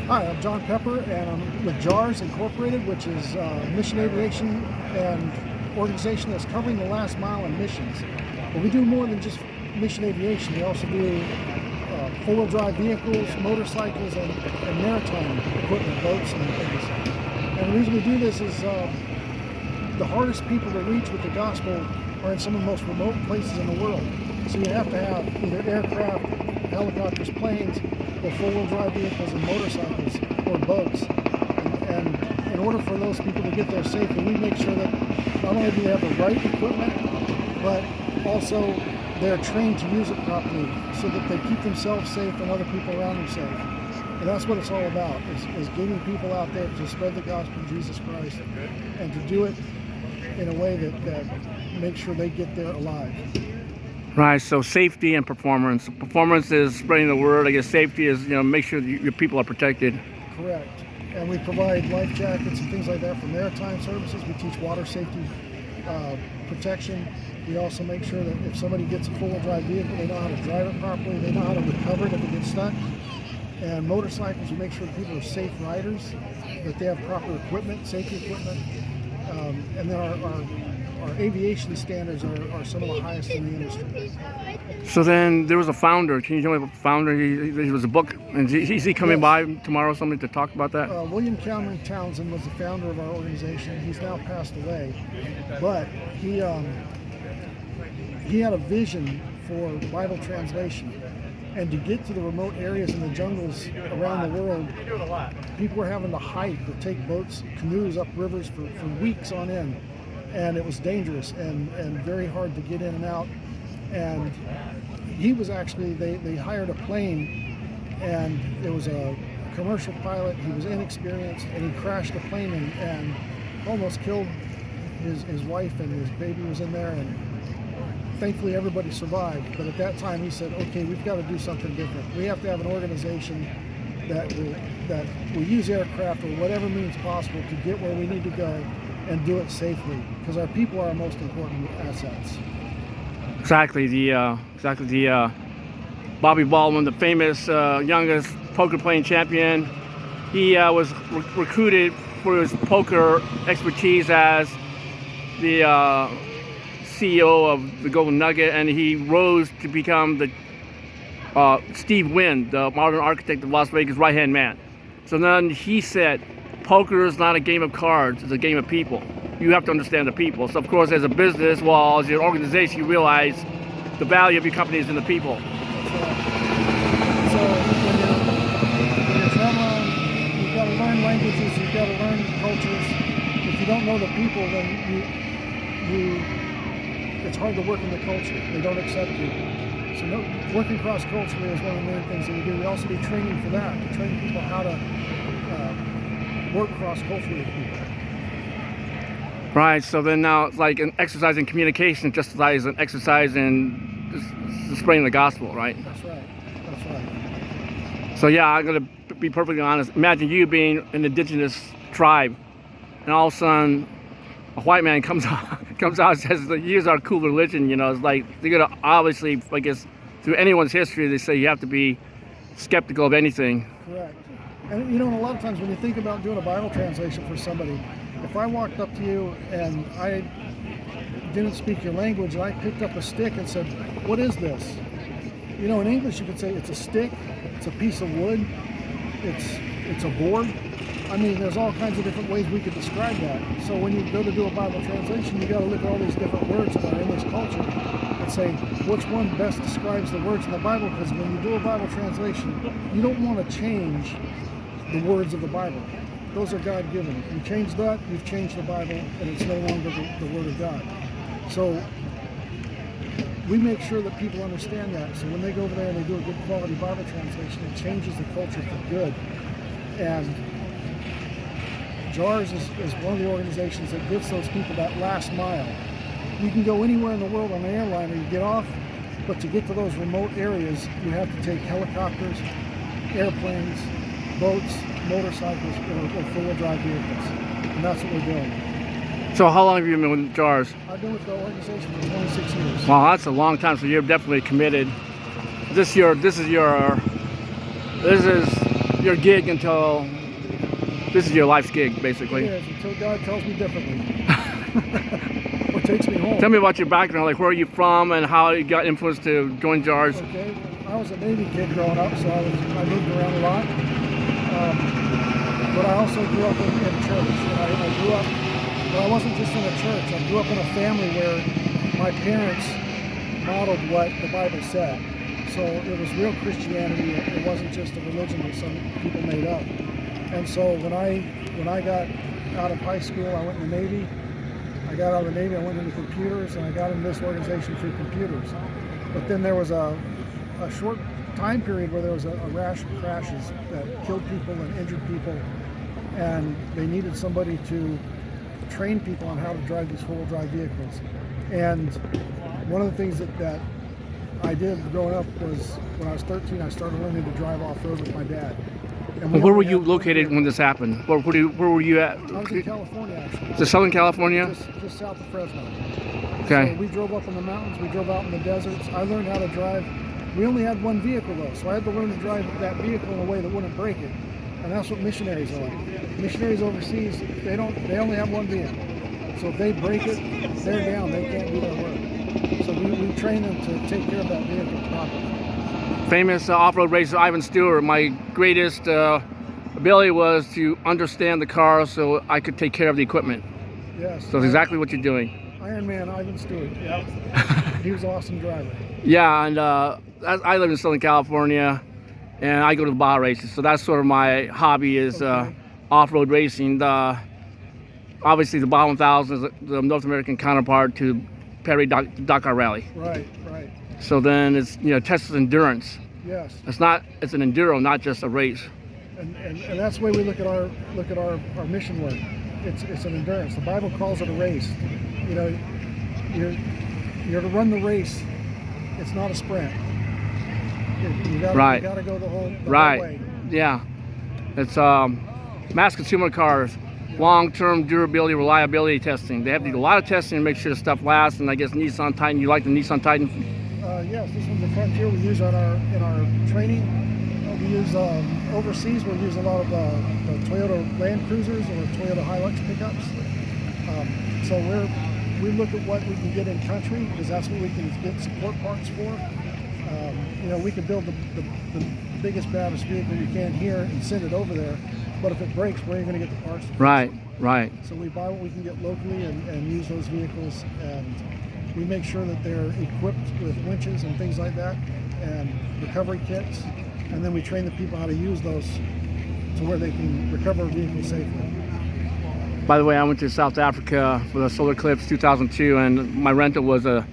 Hi, I'm John Pepper, and I'm with JAARS Incorporated, which is mission aviation and organization that's covering the last mile in missions. But we do more than just mission aviation. We also do four-wheel drive vehicles, motorcycles, and maritime equipment, boats and things. And the reason we do this is the hardest people to reach with the gospel are in some of the most remote places in the world. So you have to have either aircraft, helicopters, planes, or four-wheel drive vehicles and motorcycles or boats. And in order for those people to get there safely, we make sure that not only do they have the right equipment, but also they're trained to use it properly so that they keep themselves safe and other people around them safe. And that's what it's all about, is getting people out there to spread the gospel of Jesus Christ and to do it in a way that makes sure they get there alive. Right, so safety and performance. Performance is spreading the word. I guess safety is, make sure that your people are protected. Correct. And we provide life jackets and things like that for maritime services. We teach water safety protection. We also make sure that if somebody gets a four-wheel drive vehicle, they know how to drive it properly. They know how to recover it if it gets stuck. And motorcycles, we make sure that people are safe riders, that they have proper equipment, safety equipment. And then our aviation standards are some of the highest in the industry. So then there was a founder. Can you tell me about the founder? He was a book. And is he coming by tomorrow or something to talk about that? William Cameron Townsend was the founder of our organization. He's now passed away. But he had a vision for Bible translation. And to get to the remote areas in the jungles around the world, people were having to hike or take boats, canoes up rivers for weeks on end. And it was dangerous and very hard to get in and out. And he was actually, they hired a plane, and it was a commercial pilot. He was inexperienced, and he crashed the plane and almost killed his wife, and his baby was in there. And thankfully everybody survived. But at that time he said, okay, we've got to do something different. We have to have an organization that will use aircraft or whatever means possible to get where we need to go and do it safely, because our people are our most important assets. Exactly. The Bobby Baldwin, the famous youngest poker playing champion, he was recruited for his poker expertise as the CEO of the Golden Nugget, and he rose to become the Steve Wynn, the modern architect of Las Vegas' right-hand man. So then he said, poker is not a game of cards, it's a game of people. You have to understand the people. So of course, as a business, well, as your organization, you realize the value of your company is in the people. So when you're traveling, you've got to learn languages, you've got to learn cultures. If you don't know the people, then it's hard to work in the culture. They don't accept you. So working cross-culturally is one of the main things that we do. We also do training for that, to train people how to work cross-culturally with people. Right, so then now it's like an exercise in communication just as an exercise in spreading the gospel, right? That's right, that's right. So yeah, I'm going to be perfectly honest. Imagine you being an indigenous tribe, and all of a sudden a white man comes out and says, here's our cool religion, it's like, they're going to obviously, I guess, through anyone's history, they say you have to be skeptical of anything. Correct. And a lot of times when you think about doing a Bible translation for somebody, if I walked up to you and I didn't speak your language and I picked up a stick and said, what is this? In English you could say it's a stick, it's a piece of wood, it's a board. I mean, there's all kinds of different ways we could describe that. So when you go to do a Bible translation, you got to look at all these different words in our English culture and say, which one best describes the words in the Bible? Because when you do a Bible translation, you don't want to change the words of the Bible. Those are God-given. If you change that, you've changed the Bible, and it's no longer the Word of God. So we make sure that people understand that. So when they go over there and they do a good quality Bible translation, it changes the culture for good. And JAARS is one of the organizations that gives those people that last mile. You can go anywhere in the world on an airline and you get off, but to get to those remote areas, you have to take helicopters, airplanes, boats, motorcycles, or four-wheel drive vehicles. And that's what we're doing. So how long have you been with JAARS? I've been with the organization for 26 years. Wow, that's a long time, so you're definitely committed. This is your gig until this is your life's gig, basically. It is, until God tells me differently. Or takes me home. Tell me about your background, like where are you from and how you got influenced to join JAARS. Okay, I was a Navy kid growing up, so I moved around a lot. But I also grew up in church. And I grew up, well, I wasn't just in a church. I grew up in a family where my parents modeled what the Bible said. So it was real Christianity. It wasn't just a religion that some people made up. And so when I got out of high school, I went in the Navy. I got out of the Navy, I went into computers, and I got into this organization through computers. But then there was a short time period where there was a rash of crashes that killed people and injured people, and they needed somebody to train people on how to drive these four-wheel drive vehicles. And one of the things that I did growing up was when I was 13, I started learning to drive off-road with my dad. And Where were you located when this happened? Where were you at? I was in California, actually. Is it Southern California? Just south of Fresno. Okay. So we drove up in the mountains, we drove out in the deserts. I learned how to drive. We only had one vehicle though, so I had to learn to drive that vehicle in a way that wouldn't break it. And that's what missionaries are like. Missionaries overseas, they only have one vehicle. So if they break it, they're down, they can't do their work. So we train them to take care of that vehicle properly. Famous off-road racer Ivan Stewart. My greatest ability was to understand the car so I could take care of the equipment. Yes. So it's exactly what you're doing. Iron Man Ivan Stewart. Yeah. He was an awesome driver. Yeah, and I live in Southern California, and I go to the Baja races. So that's sort of my hobby is off-road racing. Obviously, the Baja 1000 is the North American counterpart to Perry Dakar Rally. Right, right. So then it's tests endurance. Yes. It's an enduro, not just a race. And that's the way we look at our mission work. It's an endurance. The Bible calls it a race. You're to run the race. It's not a sprint. You gotta go the whole way. Yeah. It's mass consumer cars, long-term durability, reliability testing. They have to do a lot of testing to make sure the stuff lasts. And I guess Nissan Titan. You like the Nissan Titan? Yes, this one's the Frontier we use in our training. We use overseas. We use a lot of the Toyota Land Cruisers or Toyota Hilux pickups. So we look at what we can get in country because that's what we can get support parts for. We can build the biggest, baddest vehicle we can here and send it over there. But if it breaks, where are you going to get the parts? Right. So we buy what we can get locally and use those vehicles, and we make sure that they're equipped with winches and things like that, and recovery kits, and then we train the people how to use those to where they can recover a vehicle safely. By the way, I went to South Africa for the Solar Eclipse 2002, and my rental was a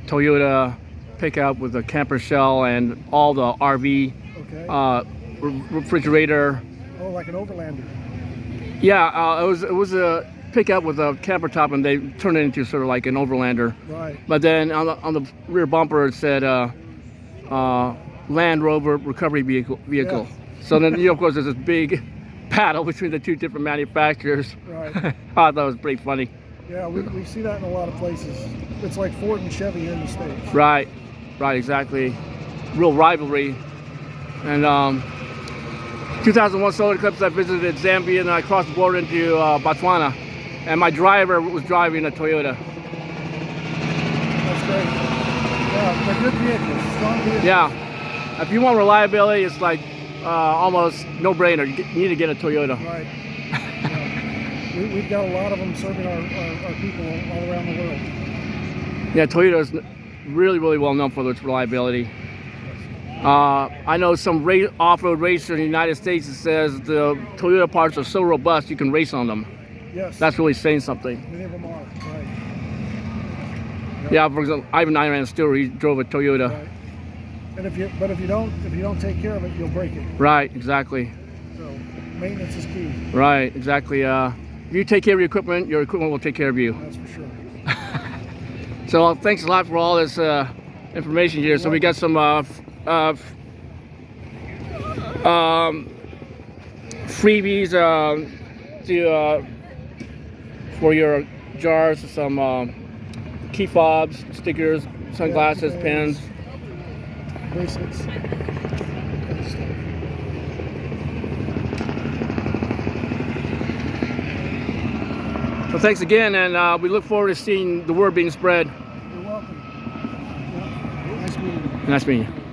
Toyota pickup with a camper shell and all the RV refrigerator. Oh, like an Overlander. Yeah, it was a pickup with a camper top, and they turned it into sort of like an Overlander. Right. But then on the rear bumper it said Land Rover recovery vehicle. Yeah. So then of course there's this big battle between the two different manufacturers. Right. I thought that was pretty funny. Yeah, we see that in a lot of places. It's like Ford and Chevy here in the States. Right, exactly. Real rivalry. And 2001 Solar Eclipse, I visited Zambia and I crossed the border into Botswana. And my driver was driving a Toyota. That's great. Yeah, they're good vehicles, strong vehicles. Yeah. If you want reliability, it's like almost no-brainer. You need to get a Toyota. Right. Yeah. We've got a lot of them serving our people all around the world. Yeah, Toyota is really, really well known for its reliability. I know some off-road racer in the United States that says the Toyota parts are so robust you can race on them. Yes. That's really saying something. Many of them are, right. Yeah, for example, Ivan Stewart, he drove a Toyota. Right. And if you don't take care of it, you'll break it. Right, exactly. So maintenance is key. Right, exactly. If you take care of your equipment will take care of you. That's for sure. So thanks a lot for all this information here. So we got some freebies for your JAARS, some key fobs, stickers, sunglasses, pens. Bracelets. Well, thanks again, and we look forward to seeing the word being spread. You're welcome. Yeah. Nice meeting you. Nice meeting you.